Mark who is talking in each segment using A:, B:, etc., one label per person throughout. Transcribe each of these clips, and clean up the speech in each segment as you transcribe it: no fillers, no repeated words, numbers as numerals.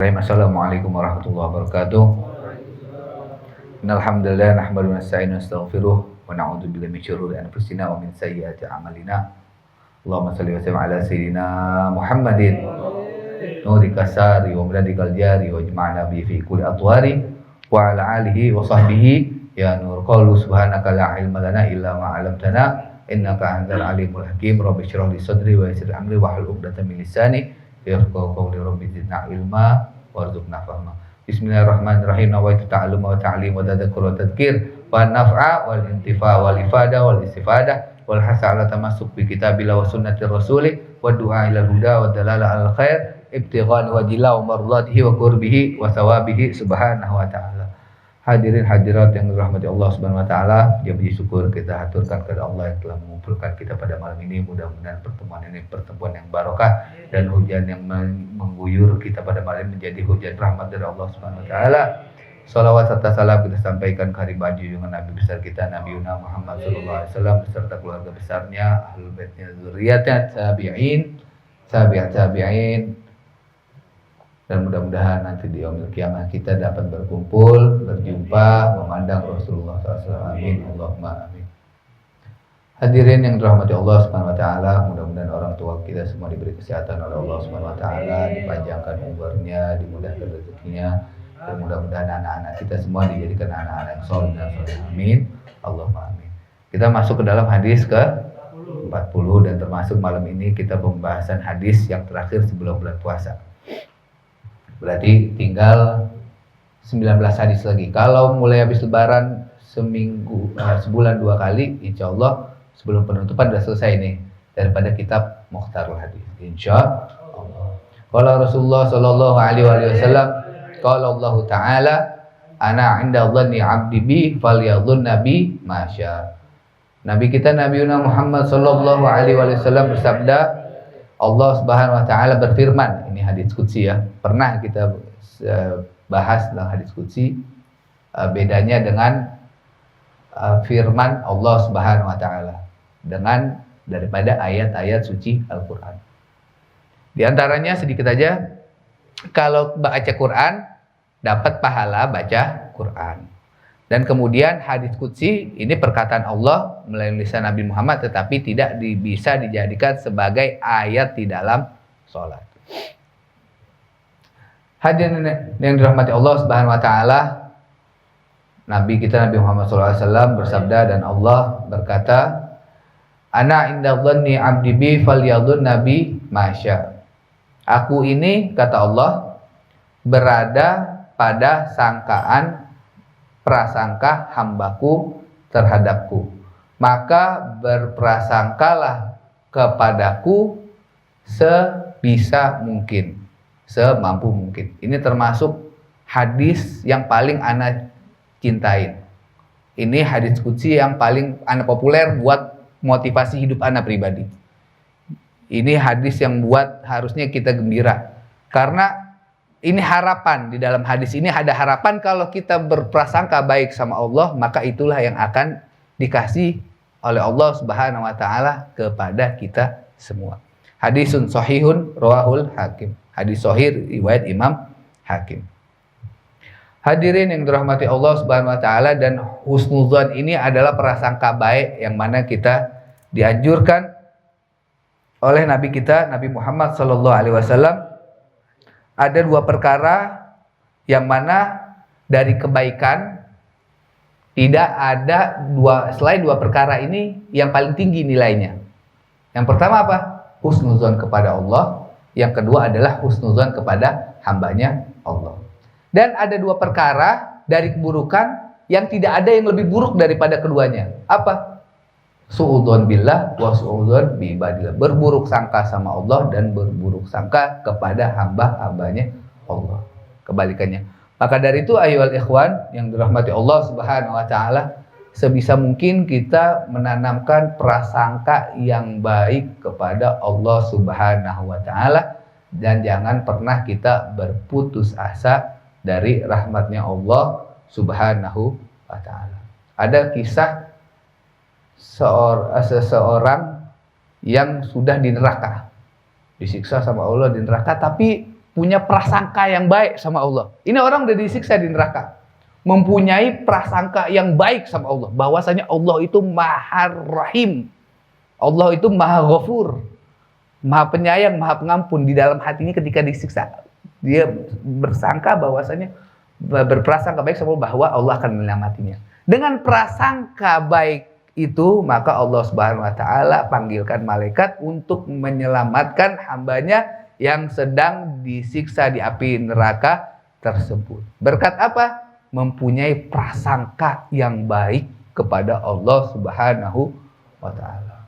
A: Assalamualaikum warahmatullahi wabarakatuh. Innal hamdalillah nahmaduhu wa nasta'inu wa nastaghfiruh wa na'udzu billahi min syururi anfusina wa min sayyiati a'malina. Allahumma shalli wa sallim ala sayyidina Muhammadin nurika sari wa muladikal jari wa jama'na bi fi kulli atwari wa ala alihi wa sahbihi ya nur qalu subhanaka la ilma lana illa ma 'allamtana innaka antal alimul hakim. Rabbi shrah li sadri wa yassir amri wa hlul 'uqdatam min lisani yafqahu qawli. Rabbi zidna ilma warzuqna fahma. Bismillahirrahmanirrahim. Nawaitu ta'alluma wa ta'lim wa tadhakkur wa tadhkir wa naf'a wal intifa wal ifada wal istifadah wal hasa ala tamassuk bi kitabillah wa sunnati rasulih wa du'a ila huda wa dalala al khair ibtighan wa jilau mardatihi wa qurbihi wa thawabihi subhanahu wa ta'ala. Hadirin hadirat yang dirahmati Allah Subhanahu wa taala, dia puji syukur kita haturkan kepada Allah yang telah mengumpulkan kita pada malam ini. Mudah-mudahan pertemuan ini pertemuan yang barokah dan hujan yang mengguyur kita pada malam ini menjadi hujan rahmat dari Allah Subhanahu wa taala. Salawat serta salam kita sampaikan ke hari baju dengan Nabi besar kita Nabi Muhammad sallallahu alaihi wasallam beserta keluarga besarnya, ahlul baitnya, zuriyatnya, tabi'in. Dan mudah-mudahan nanti di yaumil qiyamah kita dapat berkumpul, berjumpa, memandang Rasulullah SAW. Amin. Allahumma amin. Hadirin yang dirahmati Allah Subhanahu wa taala, mudah-mudahan orang tua kita semua diberi kesehatan oleh Allah Subhanahu wa taala, dipanjangkan umurnya, dimudahkan rezekinya, dan mudah-mudahan anak-anak kita semua dijadikan anak-anak yang saleh dan saleh. Amin. Allahumma amin. Kita masuk ke dalam hadis ke 40 dan termasuk malam ini kita pembahasan hadis yang terakhir sebelum bulan puasa. Berarti tinggal 19 hadis lagi. Kalau mulai habis lebaran sebulan 2 kali, insya Allah sebelum penutupan sudah selesai nih daripada kitab Mukhtarul Hadis. Insya Allah. Kalau Rasulullah Sallallahu Alaihi Wasallam, kalau Allah Taala, ana inda dhanni abdi bi falyadhun nabi masya. Nabi kita Nabi Muhammad Sallallahu Alaihi Wasallam bersabda, Allah Subhanahu wa taala berfirman, ini hadis qudsi ya. Pernah kita bahas dalam hadis qudsi bedanya dengan firman Allah Subhanahu wa taala dengan daripada ayat-ayat suci Al-Qur'an. Di antaranya sedikit aja, kalau baca Quran dapat pahala baca Quran. Dan kemudian hadis qudsi ini perkataan Allah melalui lisan Nabi Muhammad, tetapi tidak bisa dijadikan sebagai ayat di dalam sholat. Hadirin yang dirahmati Allah Subhanahu wa taala, Nabi kita Nabi Muhammad SAW bersabda dan Allah berkata, ana inda dhanni abdi bi falyadhun nabi masya. Aku ini, kata Allah, berada pada sangkaan prasangka hambaku terhadapku, maka berprasangkalah kepadaku sebisa mungkin, semampu mungkin. Ini termasuk hadis yang paling ana cintain. Ini hadis qudsi yang paling ana populer buat motivasi hidup ana pribadi. Ini hadis yang buat harusnya kita gembira, karena ini harapan. Di dalam hadis ini ada harapan kalau kita berprasangka baik sama Allah, maka itulah yang akan dikasih oleh Allah Subhanahu wa taala kepada kita semua. Hadisun sahihun rawahul Hakim. Hadis sahih riwayat Imam Hakim. Hadirin yang dirahmati Allah Subhanahu wa taala, dan husnuzan ini adalah prasangka baik yang mana kita dianjurkan oleh Nabi kita Nabi Muhammad sallallahu alaihi wasallam. Ada 2 perkara yang mana dari kebaikan tidak ada selain 2 perkara ini yang paling tinggi nilainya. Yang pertama apa? Husnuzon kepada Allah. Yang kedua adalah husnuzon kepada hambanya Allah. Dan ada 2 perkara dari keburukan yang tidak ada yang lebih buruk daripada keduanya. Apa? Su'udzon billah wa su'udzon bi ibadillah. Berburuk sangka sama Allah dan berburuk sangka kepada hamba-hambanya Allah. Kebalikannya. Maka dari itu ayyuhal ikhwan yang dirahmati Allah Subhanahu wa taala, sebisa mungkin kita menanamkan prasangka yang baik kepada Allah Subhanahu wa taala, dan jangan pernah kita berputus asa dari rahmatnya Allah Subhanahu wa taala. Ada kisah seseorang yang sudah di neraka, disiksa sama Allah di neraka, tapi punya prasangka yang baik sama Allah. Ini orang udah disiksa di neraka. Mempunyai prasangka yang baik sama Allah. Bahwasanya Allah itu Maha Rahim. Allah itu Maha Ghafur. Maha penyayang, Maha pengampun. Di dalam hatinya ketika disiksa, dia bersangka bahwasanya, berprasangka baik sama Allah, bahwa Allah akan menyelamatkannya. Dengan prasangka baik itu, maka Allah Subhanahu wa taala panggilkan malaikat untuk menyelamatkan hambanya yang sedang disiksa di api neraka tersebut. Berkat apa? Mempunyai prasangka yang baik kepada Allah Subhanahu wa taala.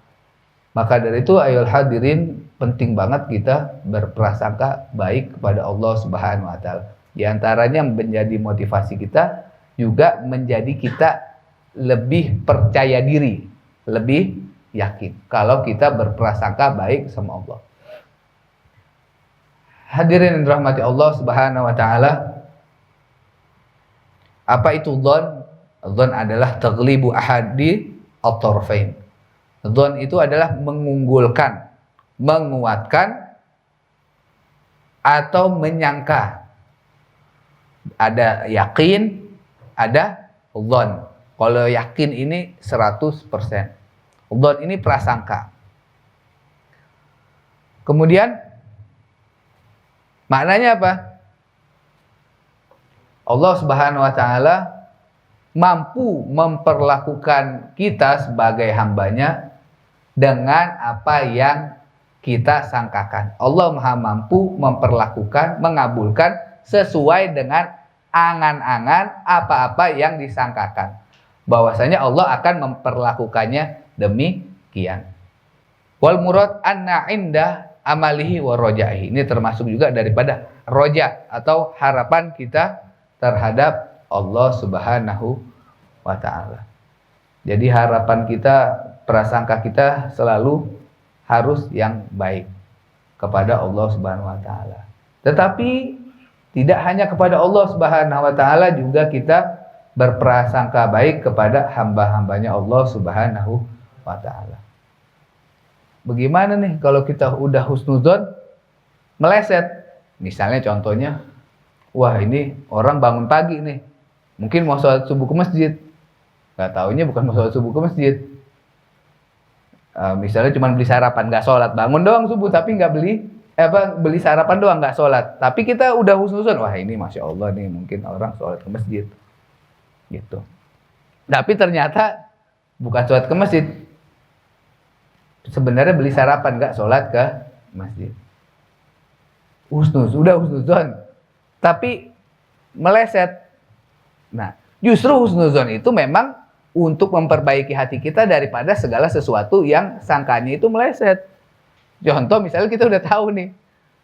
A: Maka dari itu ayolah hadirin, penting banget kita berprasangka baik kepada Allah Subhanahu wa taala. Di antaranya menjadi motivasi kita, juga menjadi kita lebih percaya diri, lebih yakin kalau kita berprasangka baik sama Allah. Hadirin yang dirahmati Allah Subhanahu wa taala, apa itu dzan? Dzan adalah taghlibu ahadi at-tarfain. Dzan itu adalah mengunggulkan, menguatkan, atau menyangka. Ada yakin, ada dzan. Kalau yakin ini 100%. Dzan ini prasangka. Kemudian maknanya apa? Allah Subhanahu wa taala mampu memperlakukan kita sebagai hambanya dengan apa yang kita sangkakan. Allah Maha mampu memperlakukan, mengabulkan sesuai dengan angan-angan apa-apa yang disangkakan. Bahwasanya Allah akan memperlakukannya demikian. Wal murad anna inda amalihi wa rojahi. Ini termasuk juga daripada roja atau harapan kita terhadap Allah Subhanahu wa taala. Jadi harapan kita, prasangka kita selalu harus yang baik kepada Allah Subhanahu wa taala. Tetapi tidak hanya kepada Allah Subhanahu wa taala, juga kita berprasangka baik kepada hamba-hambanya Allah Subhanahu wa taala. Bagaimana nih kalau kita udah husnudzon meleset? Misalnya contohnya, wah ini orang bangun pagi nih, mungkin mau sholat subuh ke masjid, nggak taunya bukan mau sholat subuh ke masjid. Misalnya cuma beli sarapan, nggak sholat, bangun doang subuh tapi nggak beli sarapan doang, nggak sholat. Tapi kita udah husnudzon, wah ini masya Allah nih mungkin orang sholat ke masjid, gitu. Tapi ternyata bukan sholat ke masjid, sebenarnya beli sarapan, nggak sholat ke masjid. Udah husnudzon, tapi meleset. Nah, justru husnudzon itu memang untuk memperbaiki hati kita daripada segala sesuatu yang sangkanya itu meleset. Contoh misalnya kita udah tahu nih,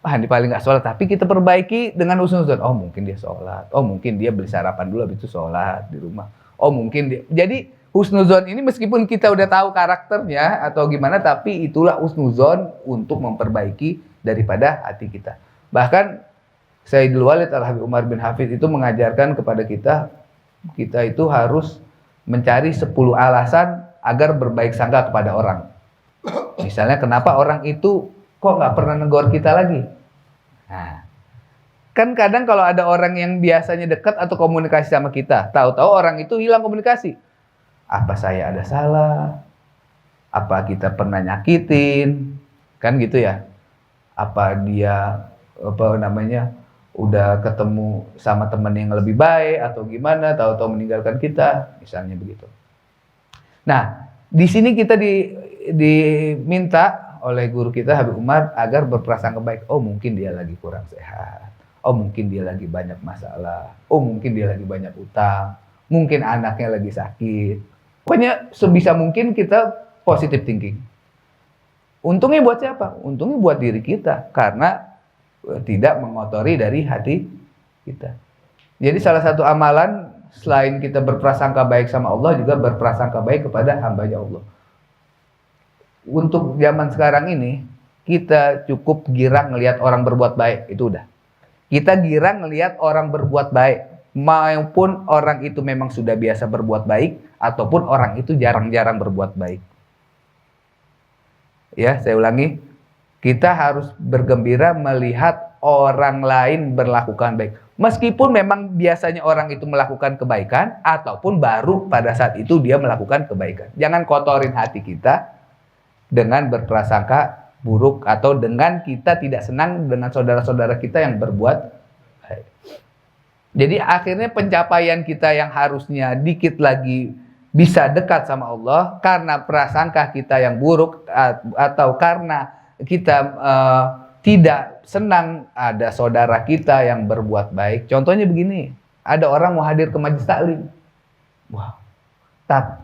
A: wah ini paling nggak sholat, tapi kita perbaiki dengan husnudzon. Oh mungkin dia sholat, oh mungkin dia beli sarapan dulu habis itu sholat di rumah. Oh mungkin dia. Jadi husnudzon ini meskipun kita udah tahu karakternya atau gimana, tapi itulah husnudzon untuk memperbaiki daripada hati kita. Bahkan Sayyidul Walid Al-Habib Umar bin Hafidh itu mengajarkan kepada kita itu harus mencari 10 alasan agar berbaik sangka kepada orang. Misalnya kenapa orang itu kok nggak pernah negor kita lagi? Nah, kan kadang kalau ada orang yang biasanya dekat atau komunikasi sama kita, tahu-tahu orang itu hilang komunikasi. Apa saya ada salah? Apa kita pernah nyakitin? Kan gitu ya. Apa dia udah ketemu sama teman yang lebih baik atau gimana, tahu-tahu meninggalkan kita, misalnya begitu. Nah, di sini kita diminta oleh guru kita Habib Umar agar berprasangka baik. Oh mungkin dia lagi kurang sehat, oh mungkin dia lagi banyak masalah, oh mungkin dia lagi banyak utang, mungkin anaknya lagi sakit. Pokoknya sebisa mungkin kita positive thinking. Untungnya buat siapa? Untungnya buat diri kita, karena tidak mengotori dari hati kita. Jadi salah satu amalan selain kita berprasangka baik sama Allah, juga berprasangka baik kepada hambanya Allah. Untuk zaman sekarang ini, kita cukup girang ngelihat orang berbuat baik, itu udah. Kita girang ngelihat orang berbuat baik, maupun orang itu memang sudah biasa berbuat baik, ataupun orang itu jarang-jarang berbuat baik. Ya, saya ulangi. Kita harus bergembira melihat orang lain berlakukan baik. Meskipun memang biasanya orang itu melakukan kebaikan ataupun baru pada saat itu dia melakukan kebaikan. Jangan kotorin hati kita dengan berprasangka buruk atau dengan kita tidak senang dengan saudara-saudara kita yang berbuat baik. Jadi akhirnya pencapaian kita yang harusnya dikit lagi bisa dekat sama Allah karena prasangka kita yang buruk atau karena kita tidak senang ada saudara kita yang berbuat baik. Contohnya begini, ada orang mau hadir ke majelis taklim. Wow.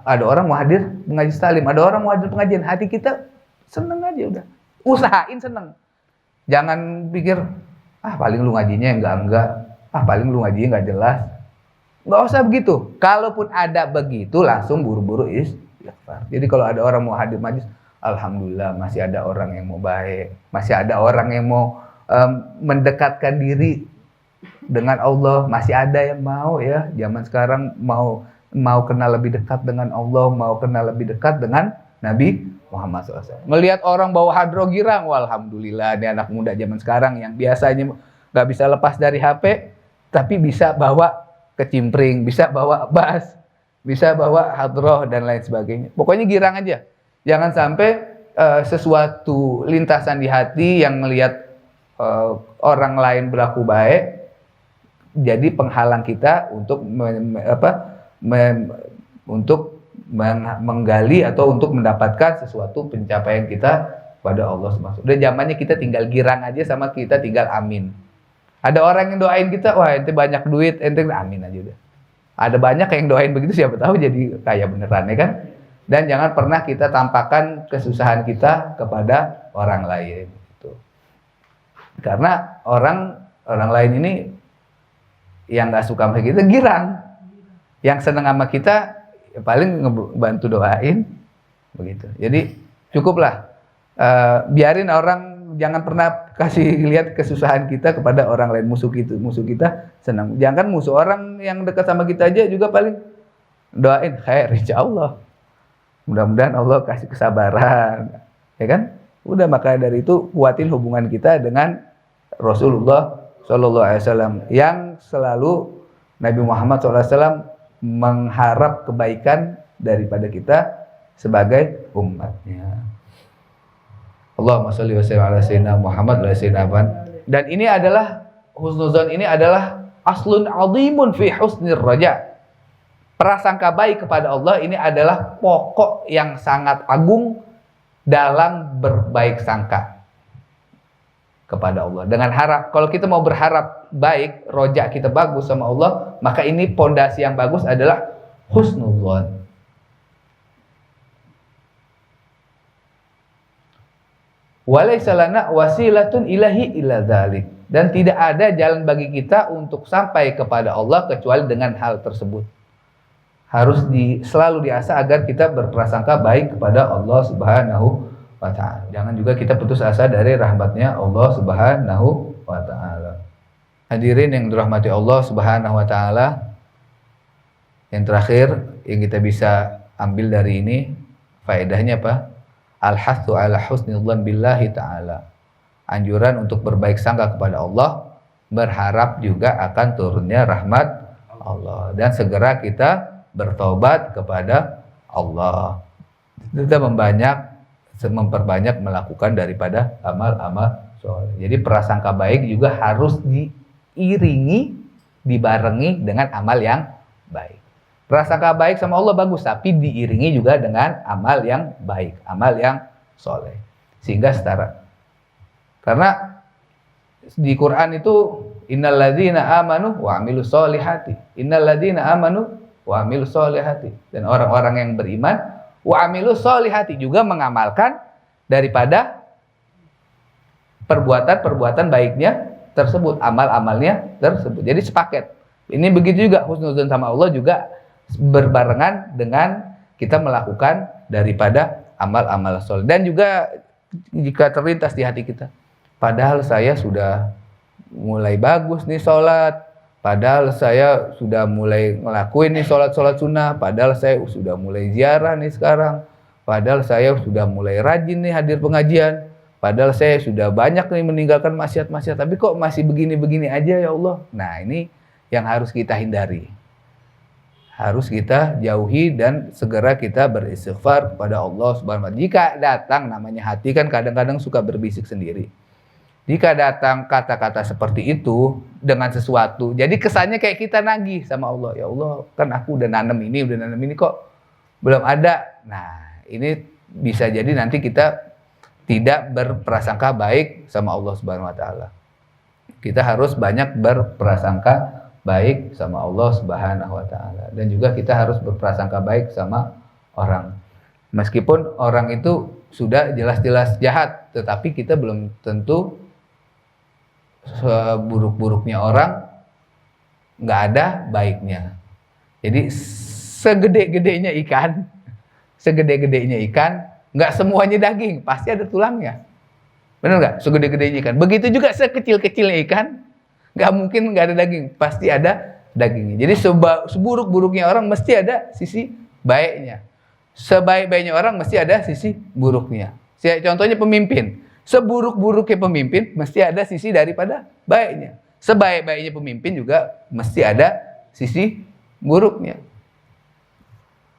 A: Ada orang mau hadir majelis taklim, ada orang mau hadir pengajian, hati kita seneng aja udah. Usahain seneng. Jangan pikir, paling lu ngajinya enggak. Paling lu ngajinya enggak jelas. Enggak usah begitu. Kalaupun ada begitu, langsung buru-buru istighfar. Jadi kalau ada orang mau hadir majelis, alhamdulillah masih ada orang yang mau baik, masih ada orang yang mau mendekatkan diri dengan Allah, masih ada yang mau ya. Zaman sekarang mau kenal lebih dekat dengan Allah, mau kenal lebih dekat dengan Nabi Muhammad SAW. Melihat orang bawa hadro girang, alhamdulillah ini anak muda zaman sekarang yang biasanya nggak bisa lepas dari HP, tapi bisa bawa kecimpring, bisa bawa bass, bisa bawa hadroh dan lain sebagainya. Pokoknya girang aja. Jangan sampai sesuatu lintasan di hati yang melihat orang lain berlaku baik jadi penghalang kita untuk menggali atau untuk mendapatkan sesuatu pencapaian kita pada Allah SWT. Udah zamannya kita tinggal girang aja sama kita tinggal amin. Ada orang yang doain kita, wah ente banyak duit, ente amin aja udah. Ada banyak yang doain begitu, siapa tahu jadi kaya beneran ya kan. Dan jangan pernah kita tampakkan kesusahan kita kepada orang lain. Gitu. Karena orang lain ini yang nggak suka sama kita girang, yang seneng sama kita ya paling ngebantu doain, begitu. Jadi cukuplah biarin orang, jangan pernah kasih lihat kesusahan kita kepada orang lain. Musuh kita senang. Jangan musuh orang yang dekat sama kita aja juga paling doain khair insya Allah. Mudah-mudahan Allah kasih kesabaran, ya kan? Udah, maka dari itu kuatin hubungan kita dengan Rasulullah SAW yang selalu Nabi Muhammad SAW mengharap kebaikan daripada kita sebagai umatnya. Allahumma sholli wa sallim ala sayyidina Muhammad wa sayyidina Afan. Dan ini adalah husnuzon, ini adalah aslun azimun fi husnir raja. Prasangka baik kepada Allah ini adalah pokok yang sangat agung dalam berbaik sangka kepada Allah. Dengan harap, kalau kita mau berharap baik, roja kita bagus sama Allah, maka ini pondasi yang bagus adalah husnuzon. Walaysa lana wasilatun ilahi illa dzalik. Dan tidak ada jalan bagi kita untuk sampai kepada Allah kecuali dengan hal tersebut. Harus selalu diasah agar kita berprasangka baik kepada Allah Subhanahu wa ta'ala. Jangan juga kita putus asa dari rahmatnya Allah Subhanahu wa ta'ala. Hadirin yang dirahmati Allah Subhanahu wa ta'ala, yang terakhir yang kita bisa ambil dari ini faedahnya apa? Al-hathu ala husnidhan billahi ta'ala. Anjuran untuk berbaik sangka kepada Allah, berharap juga akan turunnya rahmat Allah, dan segera kita bertobat kepada Allah. Kita memperbanyak melakukan daripada amal-amal soleh. Jadi prasangka baik juga harus diiringi, dibarengi dengan amal yang baik. Prasangka baik sama Allah bagus, tapi diiringi juga dengan amal yang baik, amal yang soleh, sehingga setara. Karena di Quran itu innalladzina amanu wa amilus solihati, innalladzina amanu wa amilus solihati, dan orang-orang yang beriman wa amilus solihati juga mengamalkan daripada perbuatan-perbuatan baiknya tersebut, amal-amalnya tersebut. Jadi sepaket. Ini begitu juga husnuzon sama Allah juga berbarengan dengan kita melakukan daripada amal-amal soleh. Dan juga jika terlintas di hati kita, padahal saya sudah mulai bagus nih sholat, padahal saya sudah mulai ngelakuin nih sholat-sholat sunnah, padahal saya sudah mulai ziarah nih sekarang, padahal saya sudah mulai rajin nih hadir pengajian, Padahal saya sudah banyak nih meninggalkan maksiat-maksiat, tapi kok masih begini-begini aja ya Allah. Nah, ini yang harus kita hindari. Harus kita jauhi dan segera kita beristighfar kepada Allah Subhanahu wa taala. Jika datang, namanya hati kan kadang-kadang suka berbisik sendiri. Jika datang kata-kata seperti itu dengan sesuatu, jadi kesannya kayak kita nagih sama Allah. Ya Allah, kan aku udah nanam ini kok belum ada. Nah, ini bisa jadi nanti kita tidak berprasangka baik sama Allah Subhanahu wa taala. Kita harus banyak berprasangka baik sama Allah Subhanahu wa taala, dan juga kita harus berprasangka baik sama orang. Meskipun orang itu sudah jelas-jelas jahat, tetapi kita belum tentu seburuk-buruknya orang nggak ada baiknya. Jadi segede-gedenya ikan, nggak semuanya daging, pasti ada tulangnya. Benar nggak? Segede-gedenya ikan. Begitu juga sekecil-kecilnya ikan, nggak mungkin nggak ada daging, pasti ada dagingnya. Jadi seburuk-buruknya orang mesti ada sisi baiknya. Sebaik-baiknya orang mesti ada sisi buruknya. Contohnya pemimpin. Seburuk-buruknya pemimpin mesti ada sisi daripada baiknya. Sebaik-baiknya pemimpin juga mesti ada sisi buruknya.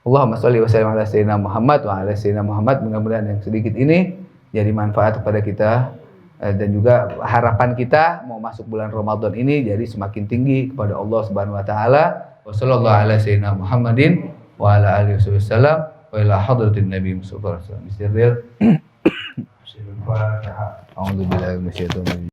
A: Allahumma sholli wa sallim ala sayyidina Muhammad wa ala sayyidina Muhammad. Mudah-mudahan yang sedikit ini jadi manfaat kepada kita, dan juga harapan kita mau masuk bulan Ramadan ini jadi semakin tinggi kepada Allah Subhanahu wa taala. Wassallallahu ala sayyidina Muhammadin wa ala alihi wasallam wa ila hadratin Nabi sallallahu alaihi wasallam. Bismillahirrahmanirrahim. A'udzu billahi minasyaitonir rajim.